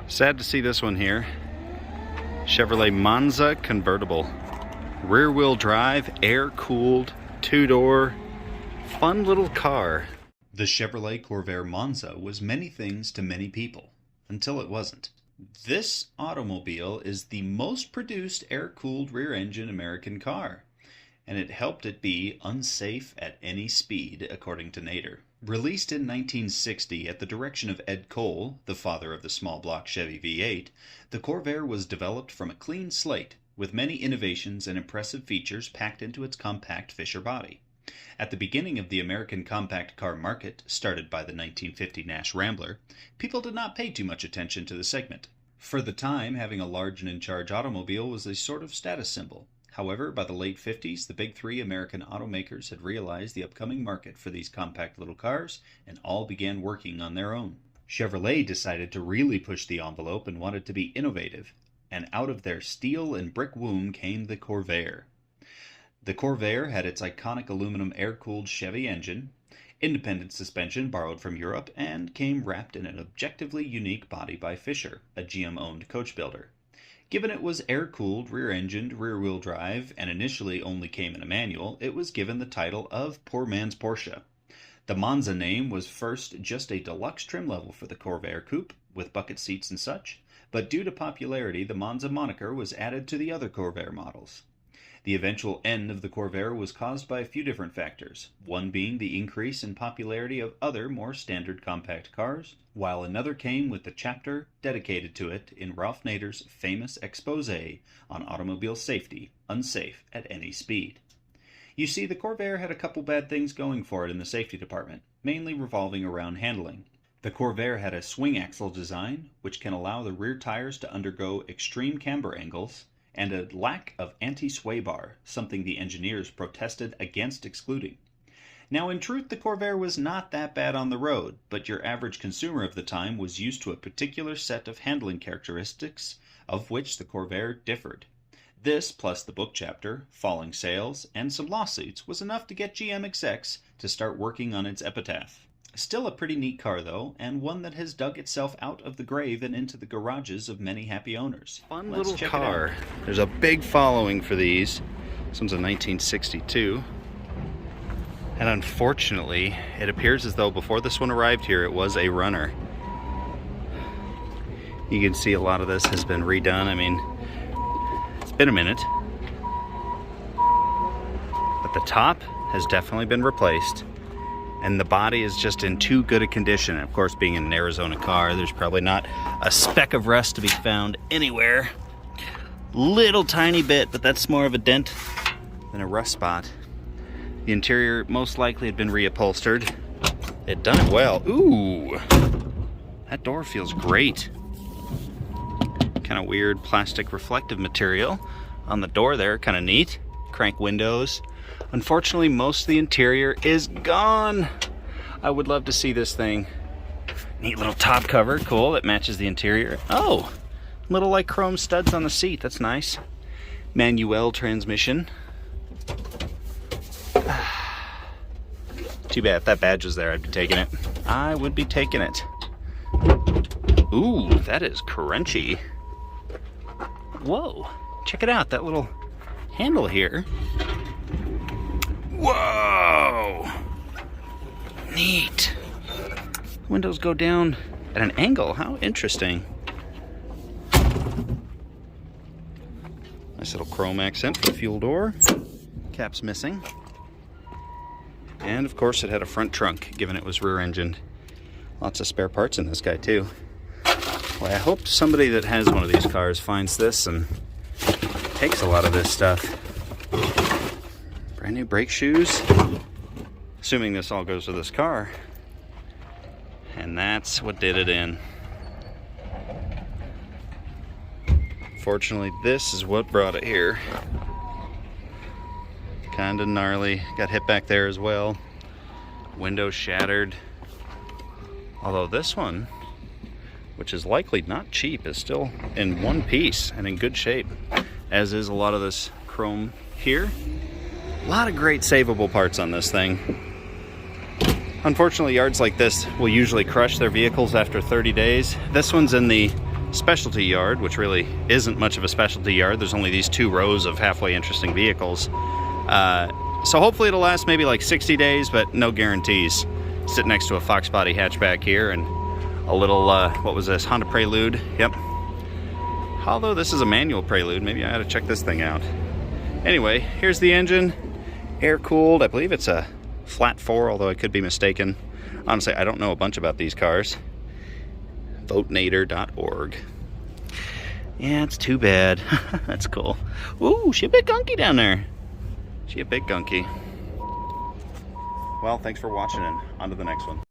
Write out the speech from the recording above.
Sad to see this one here. Chevrolet Monza convertible. Rear-wheel drive, air-cooled, two-door, fun little car. The Chevrolet Corvair Monza was many things to many people, until it wasn't. This automobile is the most produced air-cooled rear-engine American car, and it helped it be unsafe at any speed, according to Nader. Released in 1960 at the direction of Ed Cole, the father of the small block Chevy V8, the Corvair was developed from a clean slate, with many innovations and impressive features packed into its compact Fisher body. At the beginning of the American compact car market, started by the 1950 Nash Rambler, people did not pay too much attention to the segment. For the time, having a large and in-charge automobile was a sort of status symbol. However, by the late 50s, the big three American automakers had realized the upcoming market for these compact little cars and all began working on their own. Chevrolet decided to really push the envelope and wanted to be innovative, and out of their steel and brick womb came the Corvair. The Corvair had its iconic aluminum air-cooled Chevy engine, independent suspension borrowed from Europe, and came wrapped in an objectively unique body by Fisher, a GM-owned coach builder. Given it was air-cooled, rear-engined, rear-wheel drive, and initially only came in a manual, it was given the title of Poor Man's Porsche. The Monza name was first just a deluxe trim level for the Corvair coupe, with bucket seats and such, but due to popularity, the Monza moniker was added to the other Corvair models. The eventual end of the Corvair was caused by a few different factors, one being the increase in popularity of other more standard compact cars, while another came with the chapter dedicated to it in Ralph Nader's famous exposé on automobile safety, unsafe at any speed. You see, the Corvair had a couple bad things going for it in the safety department, mainly revolving around handling. The Corvair had a swing axle design, which can allow the rear tires to undergo extreme camber angles, and a lack of anti-sway bar, something the engineers protested against excluding. Now, in truth, the Corvair was not that bad on the road, but your average consumer of the time was used to a particular set of handling characteristics, of which the Corvair differed. This, plus the book chapter, falling sales, and some lawsuits, was enough to get GM execs to start working on its epitaph. Still a pretty neat car, though, and one that has dug itself out of the grave and into the garages of many happy owners. Fun little car. There's a big following for these. This one's a 1962. And unfortunately, it appears as though before this one arrived here, it was a runner. You can see a lot of this has been redone. I mean, it's been a minute. But the top has definitely been replaced. And the body is just in too good a condition. And of course, being in an Arizona car, there's probably not a speck of rust to be found anywhere. Little tiny bit, but that's more of a dent than a rust spot. The interior most likely had been reupholstered. They'd done it well. Ooh, that door feels great. Kind of weird plastic reflective material on the door there, kind of neat. Crank windows. Unfortunately, most of the interior is gone. I would love to see this thing. Neat little top cover, cool, that matches the interior. Oh, little like chrome studs on the seat, that's nice. Manual transmission. Too bad if that badge was there, I'd be taking it. I would be taking it. Ooh, that is crunchy. Whoa, check it out, that little handle here. Whoa! Neat. Windows go down at an angle. How interesting. Nice little chrome accent for the fuel door. Cap's missing. And of course it had a front trunk, given it was rear-engined. Lots of spare parts in this guy too. Well, I hope somebody that has one of these cars finds this and takes a lot of this stuff. Brand new brake shoes, assuming this all goes with this car. And that's what did it in. Fortunately, this is what brought it here. Kinda gnarly, got hit back there as well. Window shattered. Although this one, which is likely not cheap, is still in one piece and in good shape, as is a lot of this chrome here. A lot of great savable parts on this thing. Unfortunately, yards like this will usually crush their vehicles after 30 days. This one's in the specialty yard, which really isn't much of a specialty yard. There's only these 2 rows of halfway interesting vehicles. So hopefully it'll last maybe like 60 days, but no guarantees. Sitting next to a Fox body hatchback here, and a little, what was this, Honda Prelude? Yep. Although this is a manual Prelude, maybe I ought to check this thing out. Anyway, here's the engine, air-cooled. I believe it's a flat 4, although I could be mistaken. Honestly, I don't know a bunch about these cars. Votenator.org. Yeah, it's too bad. That's cool. Ooh, she a bit gunky down there. She a bit gunky. Well, thanks for watching, and on to the next one.